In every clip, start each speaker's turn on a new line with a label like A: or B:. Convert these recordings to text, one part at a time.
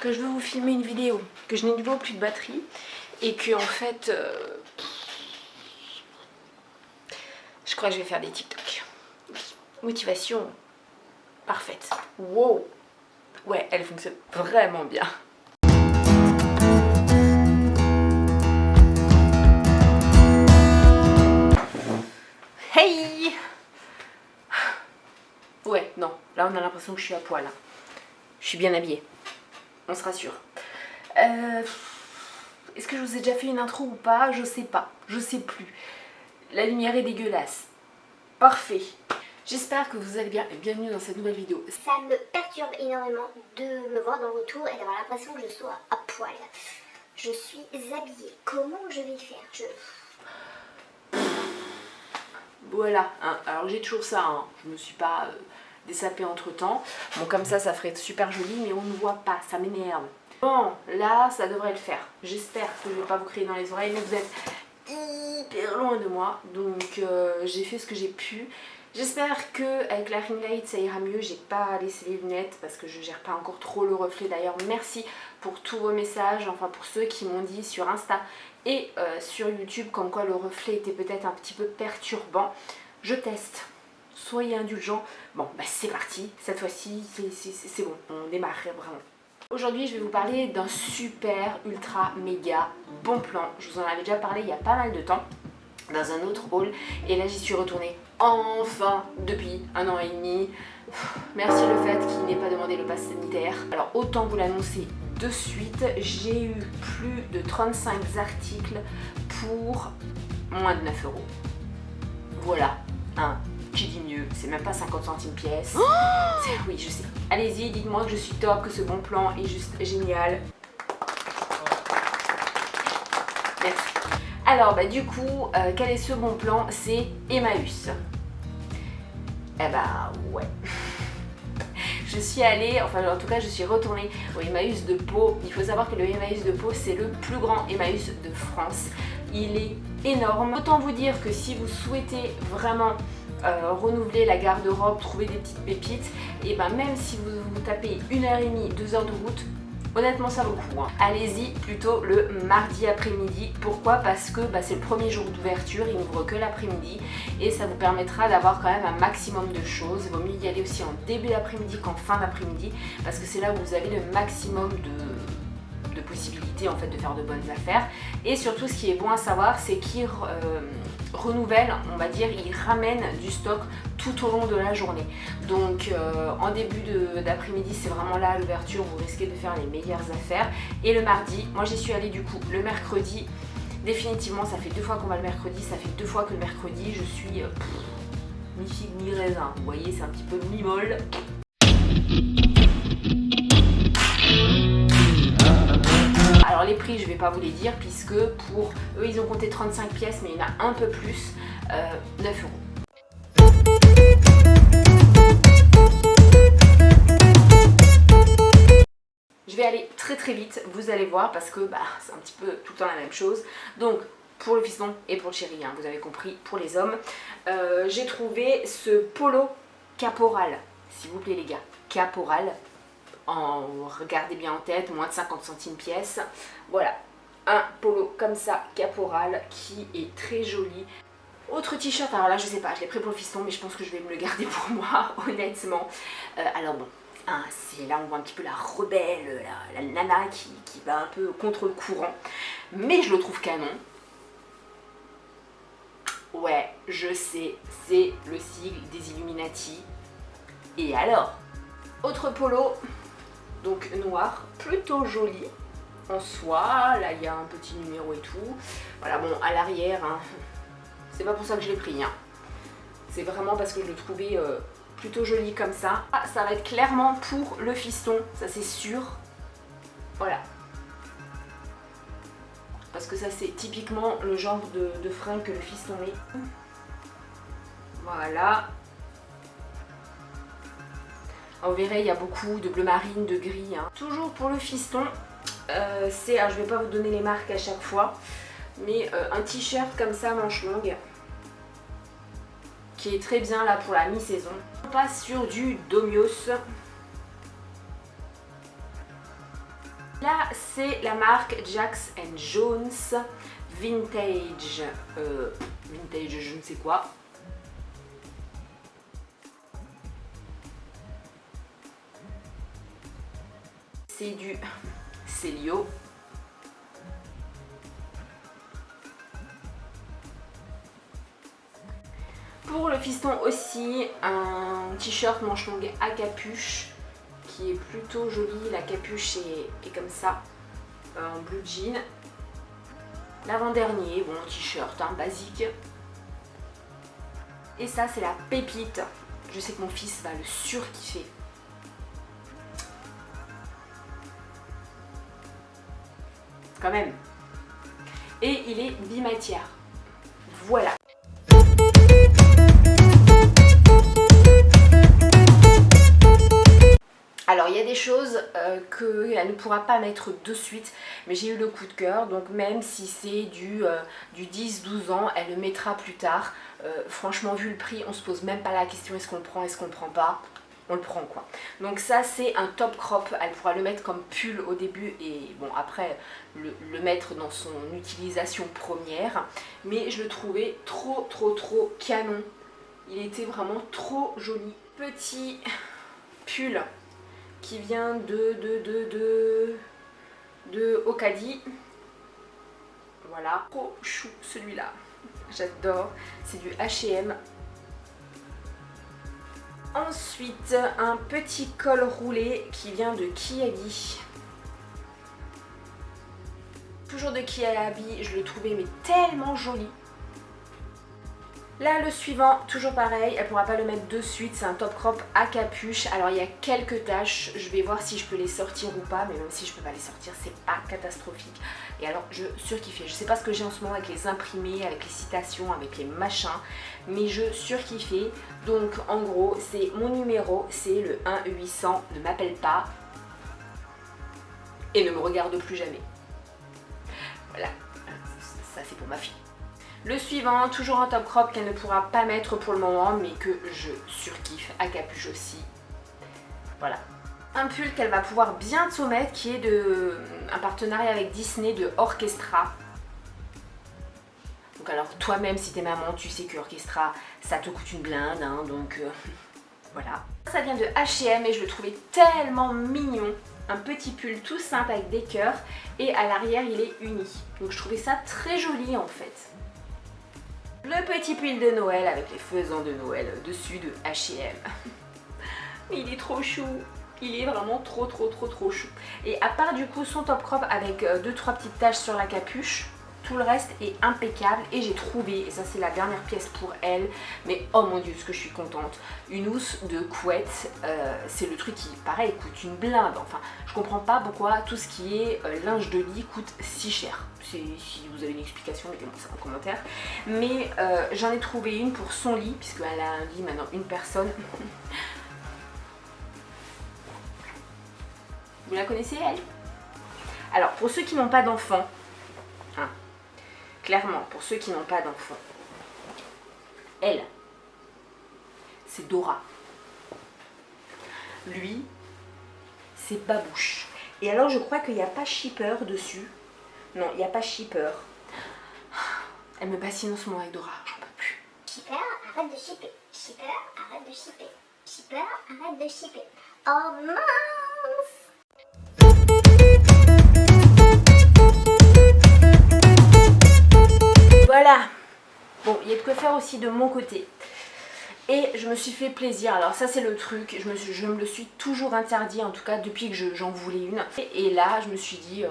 A: que je veux vous filmer une vidéo, que je n'ai niveau plus de batterie et que en fait je crois que je vais faire des TikTok. Motivation parfaite. Wow. Ouais, elle fonctionne vraiment bien. Hey. Ouais, non, là on a l'impression que je suis à poil. Je suis bien habillée. On se rassure. Est-ce que je vous ai déjà fait une intro ou pas? Je sais pas. Je sais plus. La lumière est dégueulasse. Parfait. J'espère que vous allez bien et bienvenue dans cette nouvelle vidéo.
B: Ça me perturbe énormément de me voir dans le retour et d'avoir l'impression que je sois à poil. Je suis habillée. Comment je vais faire?
A: Voilà, hein. Alors j'ai toujours ça, hein. Je me suis pas dessapée entre temps. Bon, comme ça ferait super joli, mais on ne voit pas, ça m'énerve. Bon, là, ça devrait le faire. J'espère que je ne vais pas vous crier dans les oreilles, mais vous êtes hyper loin de moi. Donc j'ai fait ce que j'ai pu. J'espère qu'avec la ring light ça ira mieux. J'ai pas laissé les lunettes parce que je gère pas encore trop le reflet. D'ailleurs, merci pour tous vos messages, enfin pour ceux qui m'ont dit sur Insta et sur YouTube comme quoi le reflet était peut-être un petit peu perturbant. Je teste. Soyez indulgents. Bon, bah c'est parti. Cette fois-ci, c'est bon. On démarre vraiment. Aujourd'hui, je vais vous parler d'un super, ultra, méga bon plan. Je vous en avais déjà parlé il y a pas mal de temps dans un autre haul. Et là, j'y suis retournée enfin depuis 1 an et demi. Merci le fait qu'il n'ait pas demandé le pass sanitaire. Alors, autant vous l'annoncer de suite, j'ai eu plus de 35 articles pour moins de 9 €. Voilà, hein. Qui dit mieux, c'est même pas 50 centimes pièce. Oui, je sais. Allez-y, dites-moi que je suis top, que ce bon plan est juste génial. Merci. Alors, bah du coup, quel est ce bon plan? C'est Emmaüs. Eh bah ouais. Je suis allée, enfin en tout cas je suis retournée au Emmaüs de Pau. Il faut savoir que le Emmaüs de Pau, c'est le plus grand Emmaüs de France. Il est énorme. Autant vous dire que si vous souhaitez vraiment renouveler la garde-robe, trouver des petites pépites, et ben même si vous tapez 1h30, 2 heures de route, honnêtement ça vaut le coup, hein. Allez-y plutôt le mardi après-midi. Pourquoi? Parce que c'est le premier jour d'ouverture, il n'ouvre que l'après-midi et ça vous permettra d'avoir quand même un maximum de choses. Il vaut mieux y aller aussi en début d'après-midi qu'en fin d'après-midi parce que c'est là où vous avez le maximum de possibilités en fait de faire de bonnes affaires. Et surtout, ce qui est bon à savoir, c'est qu'il renouvelle, on va dire, il ramène du stock tout au long de la journée. Donc en début d'après-midi, c'est vraiment là à l'ouverture, vous risquez de faire les meilleures affaires. Et le mardi, moi j'y suis allée du coup le mercredi. Définitivement, ça fait 2 fois qu'on va le mercredi, ça fait 2 fois que le mercredi, je suis mi figue mi raisin. Vous voyez, c'est un petit peu mi-molle. Alors les prix, je vais pas vous les dire puisque pour eux, ils ont compté 35 pièces, mais il y en a un peu plus, 9 €. Je vais aller très très vite, vous allez voir, parce que c'est un petit peu tout le temps la même chose. Donc pour le fiston et pour le chéri, hein, vous avez compris, pour les hommes, j'ai trouvé ce polo caporal, s'il vous plaît les gars, caporal. Regardez bien en tête, moins de 50 centimes pièce. Voilà, un polo comme ça, caporal, qui est très joli. Autre t-shirt, alors là je sais pas, je l'ai pris pour le fiston, mais je pense que je vais me le garder pour moi, honnêtement. Alors bon, c'est là on voit un petit peu la rebelle, la nana qui va un peu contre le courant. Mais je le trouve canon. Ouais, je sais, c'est le sigle des Illuminati. Et alors? Autre polo, donc noir, plutôt joli en soie. Là il y a un petit numéro et tout. Voilà, bon, à l'arrière, hein, c'est pas pour ça que je l'ai pris, hein. C'est vraiment parce que je le trouvais plutôt joli comme ça. Ça va être clairement pour le fiston, ça c'est sûr. Voilà. Parce que ça c'est typiquement le genre de fringue que le fiston met. Voilà. Vous verrez, il y a beaucoup de bleu marine, de gris, hein. Toujours pour le fiston, alors je vais pas vous donner les marques à chaque fois, mais un t-shirt comme ça, manche longue, qui est très bien là pour la mi-saison. On passe sur du Domios. Là, c'est la marque Jax & Jones Vintage, vintage je ne sais quoi. C'est du Célio. Pour le fiston aussi, un t-shirt manche longue à capuche qui est plutôt joli. La capuche est comme ça, en blue jean. L'avant-dernier, bon t-shirt basique. Et ça c'est la pépite. Je sais que mon fils va le surkiffer. Quand même. Et il est bimatière. Voilà. Alors il y a des choses qu'elle ne pourra pas mettre de suite, mais j'ai eu le coup de cœur, donc même si c'est du 10-12 ans, elle le mettra plus tard. Franchement vu le prix, on se pose même pas la question est-ce qu'on le prend, est-ce qu'on le prend pas. On le prend quoi. Donc ça c'est un top crop, elle pourra le mettre comme pull au début et bon après le mettre dans son utilisation première. Mais je le trouvais trop canon. Il était vraiment trop joli. Petit pull qui vient de Ocadi. Voilà, trop chou celui-là. J'adore, c'est du H&M. Ensuite, un petit col roulé qui vient de Kiabi. Toujours de Kiabi, je le trouvais mais tellement joli. Là le suivant, toujours pareil, elle pourra pas le mettre de suite, c'est un top crop à capuche. Alors il y a quelques taches, je vais voir si je peux les sortir ou pas, mais même si je peux pas les sortir, c'est pas catastrophique. Et alors je surkiffe, je sais pas ce que j'ai en ce moment avec les imprimés, avec les citations, avec les machins, mais je surkiffe. Donc en gros, c'est mon numéro, c'est le 1-800, ne m'appelle pas et ne me regarde plus jamais. Voilà, ça c'est pour ma fille. Le suivant, toujours un top crop qu'elle ne pourra pas mettre pour le moment, mais que je surkiffe, à capuche aussi. Voilà. Un pull qu'elle va pouvoir bientôt mettre, qui est un partenariat avec Disney de Orchestra. Donc alors toi-même, si t'es maman, tu sais que Orchestra, ça te coûte une blinde, hein, donc voilà. Ça vient de H&M et je le trouvais tellement mignon. Un petit pull tout simple avec des cœurs et à l'arrière il est uni. Donc je trouvais ça très joli en fait. Le petit pull de Noël avec les faisans de Noël dessus de H&M. Il est trop chou. Il est vraiment trop chou. Et à part du coup son top crop avec 2-3 petites taches sur la capuche, tout le reste est impeccable. Et j'ai trouvé, et ça c'est la dernière pièce pour elle, mais oh mon dieu ce que je suis contente, une housse de couette. C'est le truc qui pareil coûte une blinde. Enfin je comprends pas pourquoi tout ce qui est linge de lit coûte si cher. Si vous avez une explication, mettez-moi ça en commentaire. Mais j'en ai trouvé une pour son lit, puisqu'elle a un lit maintenant une personne. Vous la connaissez elle? Alors pour ceux qui n'ont pas d'enfants, hein, clairement pour ceux qui n'ont pas d'enfants, elle, c'est Dora. Lui, c'est Babouche. Et alors je crois qu'il n'y a pas shipper dessus. Non, il n'y a pas shipper. Elle me bassine en ce moment avec Dora, j'en peux plus.
B: Shipper, arrête de shipper. Shipper, arrête de shipper. Shipper, arrête de shipper. Oh mince!
A: Voilà. Bon, il y a de quoi faire aussi de mon côté. Et je me suis fait plaisir. Alors ça c'est le truc, je me le suis toujours interdit, en tout cas depuis que j'en voulais une. Et là je me suis dit,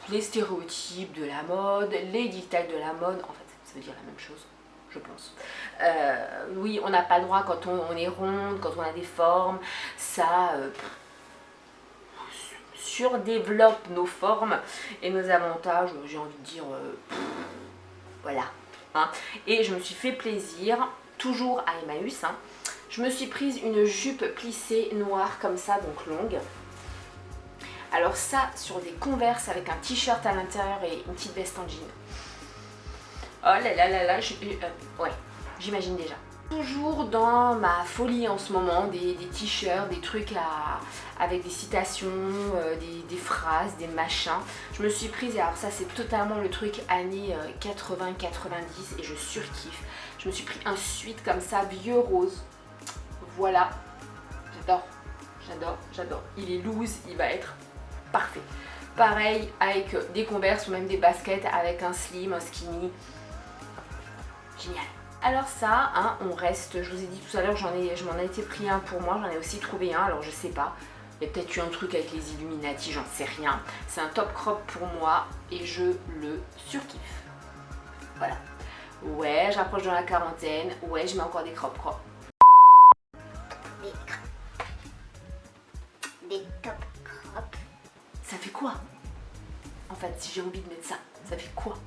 A: les stéréotypes de la mode, les dictats de la mode, en fait ça veut dire la même chose, je pense. Oui, on n'a pas le droit quand on est ronde, quand on a des formes, ça surdéveloppe nos formes et nos avantages, j'ai envie de dire, voilà. Hein. Et je me suis fait plaisir, toujours à Emmaüs. Hein. Je me suis prise une jupe plissée noire comme ça, donc longue. Alors ça, sur des Converse avec un t-shirt à l'intérieur et une petite veste en jean. Oh là là là là, ouais, j'imagine déjà. Toujours dans ma folie en ce moment, des t-shirts, des trucs avec des citations, des phrases, des machins. Je me suis prise, et alors ça c'est totalement le truc années 80-90 et je surkiffe. Je me suis pris un sweat comme ça, vieux rose. Voilà, j'adore, j'adore, j'adore. Il est loose, il va être parfait. Pareil avec des Converse ou même des baskets avec un slim, un skinny. Génial. Alors ça, hein, on reste, je vous ai dit tout à l'heure, je m'en ai été pris un pour moi, j'en ai aussi trouvé un, alors je sais pas, il y a peut-être eu un truc avec les Illuminati, j'en sais rien. C'est un top crop pour moi et je le surkiffe. Voilà. Ouais, j'approche de la quarantaine, ouais, je mets encore des crop crops.
B: Des top crop.
A: Ça fait quoi? En fait, si j'ai envie de mettre ça, ça fait quoi?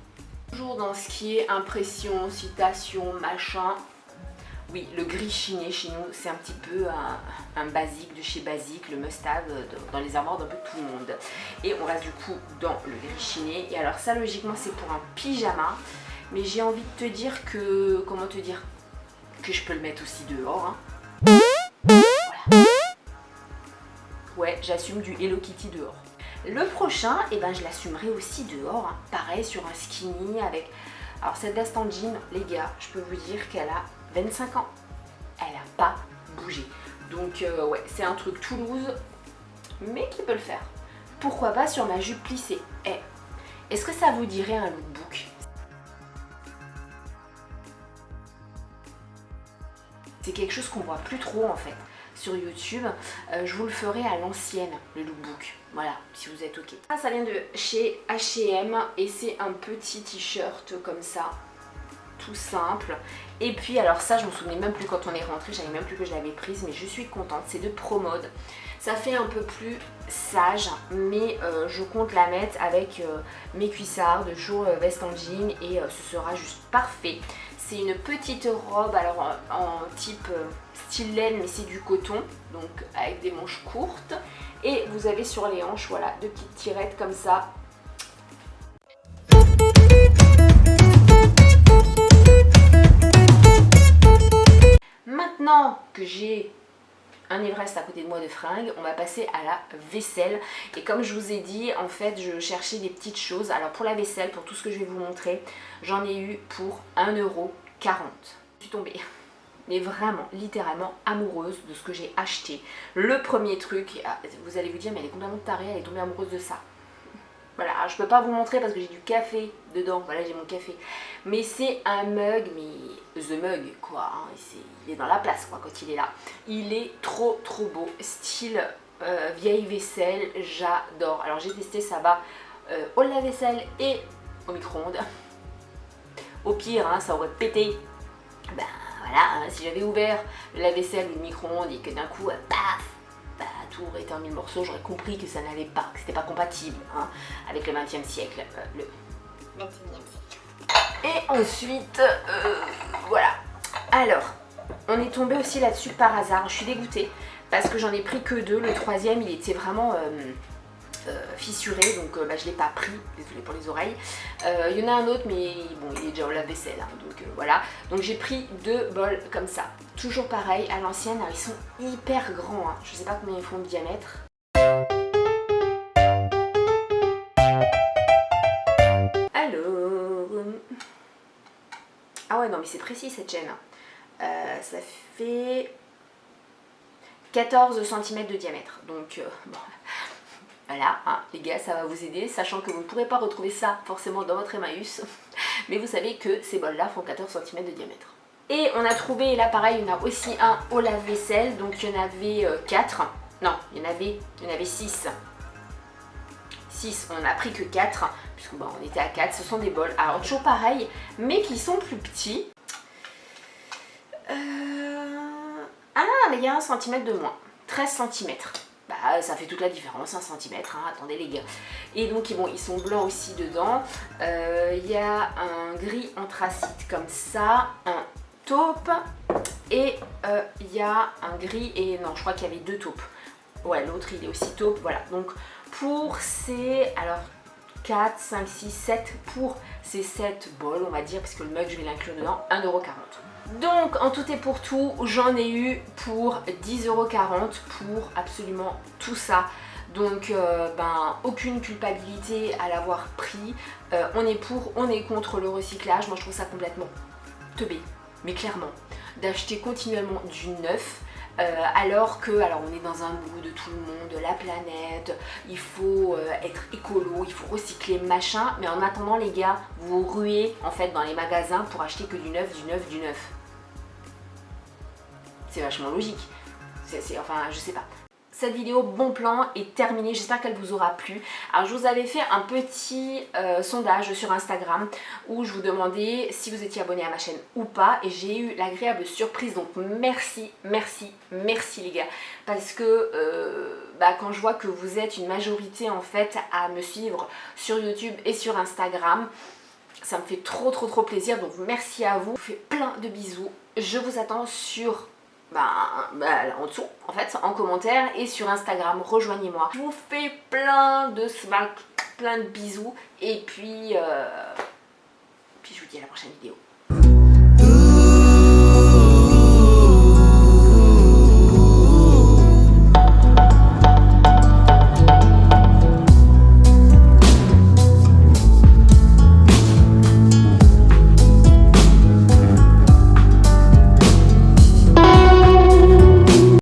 A: Toujours dans ce qui est impression, citation, machin. Oui, le gris chiné chez nous, c'est un petit peu un basique de chez Basique, le must-have dans les armoires d'un peu tout le monde. Et on reste du coup dans le gris chiné. Et alors ça, logiquement, c'est pour un pyjama. Mais j'ai envie de te dire que, comment te dire, que je peux le mettre aussi dehors. Hein. Voilà. Ouais, j'assume du Hello Kitty dehors. Le prochain, eh ben, je l'assumerai aussi dehors, hein. Pareil sur un skinny avec... Alors cette veste en jean, les gars, je peux vous dire qu'elle a 25 ans. Elle n'a pas bougé. Donc ouais, c'est un truc Toulouse, mais qui peut le faire. Pourquoi pas sur ma jupe plissée. Est-ce que ça vous dirait un lookbook? C'est quelque chose qu'on voit plus trop en fait sur YouTube. Je vous le ferai à l'ancienne, le lookbook. Voilà, si vous êtes ok. Ça vient de chez H&M et c'est un petit t-shirt comme ça, tout simple. Et puis alors ça, je me souvenais même plus quand on est rentré, je savais même plus que je l'avais prise, mais je suis contente. C'est de Promode. Ça fait un peu plus sage, mais je compte la mettre avec mes cuissards, de jour veste en jean et ce sera juste parfait. C'est une petite robe, alors en type style laine, mais c'est du coton, donc avec des manches courtes. Et vous avez sur les hanches, voilà, deux petites tirettes comme ça. Maintenant que j'ai un Everest à côté de moi de fringues, on va passer à la vaisselle. Et comme je vous ai dit, en fait, je cherchais des petites choses. Alors pour la vaisselle, pour tout ce que je vais vous montrer, j'en ai eu pour 1,40 €. Je suis tombée, mais vraiment, littéralement amoureuse de ce que j'ai acheté. Le premier truc, vous allez vous dire, mais elle est complètement tarée, elle est tombée amoureuse de ça. Voilà, je peux pas vous montrer parce que j'ai du café dedans, voilà, j'ai mon café. Mais c'est un mug, mais the mug quoi, hein, il est dans la place quoi quand il est là. Il est trop beau, style vieille vaisselle, j'adore. Alors j'ai testé, ça va au lave-vaisselle et au micro-ondes. Au pire, hein, ça aurait pété. Ben voilà, hein, si j'avais ouvert le lave-vaisselle ou le micro-ondes et que d'un coup, paf, tout aurait été en mille morceaux, j'aurais compris que ça n'allait pas, que c'était pas compatible hein, avec le 20e siècle. Le
B: 21e siècle.
A: Et ensuite, voilà. Alors, on est tombé aussi là-dessus par hasard. Je suis dégoûtée parce que j'en ai pris que 2. Le troisième, il était vraiment fissuré, donc je l'ai pas pris. Désolée pour les oreilles. Il y en a un autre, mais bon, il est déjà au lave-vaisselle, hein, donc voilà. Donc j'ai pris 2 bols comme ça. Toujours pareil, à l'ancienne, ils sont hyper grands. Hein. Je sais pas combien ils font de diamètre. Alors... Ah ouais, non, mais c'est précis cette chaîne. Ça fait 14 cm de diamètre. Donc, bon, voilà, hein, les gars, ça va vous aider, sachant que vous ne pourrez pas retrouver ça forcément dans votre Emmaüs. Mais vous savez que ces bols-là font 14 cm de diamètre. Et on a trouvé, là pareil, il y en a aussi un au lave-vaisselle. Donc, il y en avait 4. Non, il y en avait 6. 6, on n'a pris que 4, puisque bon, on était à 4, ce sont des bols, alors toujours pareil, mais qui sont plus petits. Ah, mais il y a 1 cm de moins, 13 cm. Bah, ça fait toute la différence, 1 cm, hein, attendez les gars. Et donc, bon, ils sont blancs aussi dedans. Il y a un gris anthracite comme ça, un taupe, et il y a un gris, et non, je crois qu'il y avait 2 taupes. Ouais, l'autre, il est aussi taupe, voilà. Donc, pour ces, alors 4, 5, 6, 7, pour ces 7 bols, on va dire, parce que le mug, je vais l'inclure dedans, 1,40 €. Donc en tout et pour tout, j'en ai eu pour 10,40 € pour absolument tout ça. Donc aucune culpabilité à l'avoir pris. On est pour, on est contre le recyclage. Moi je trouve ça complètement teubé, mais clairement, d'acheter continuellement du neuf. Alors on est dans un mood de tout le monde, de la planète, il faut être écolo, il faut recycler machin, mais en attendant les gars, vous vous ruez en fait dans les magasins pour acheter que du neuf, du neuf, du neuf. C'est vachement logique, enfin je sais pas. Cette vidéo bon plan est terminée, j'espère qu'elle vous aura plu. Alors je vous avais fait un petit sondage sur Instagram où je vous demandais si vous étiez abonné à ma chaîne ou pas, et j'ai eu l'agréable surprise, donc merci, merci, merci les gars, parce que quand je vois que vous êtes une majorité en fait à me suivre sur YouTube et sur Instagram, ça me fait trop plaisir, donc merci à vous. Je vous fais plein de bisous, je vous attends sur là en dessous en fait en commentaire et sur Instagram, rejoignez-moi. Je vous fais plein de smack, plein de bisous et puis je vous dis à la prochaine vidéo.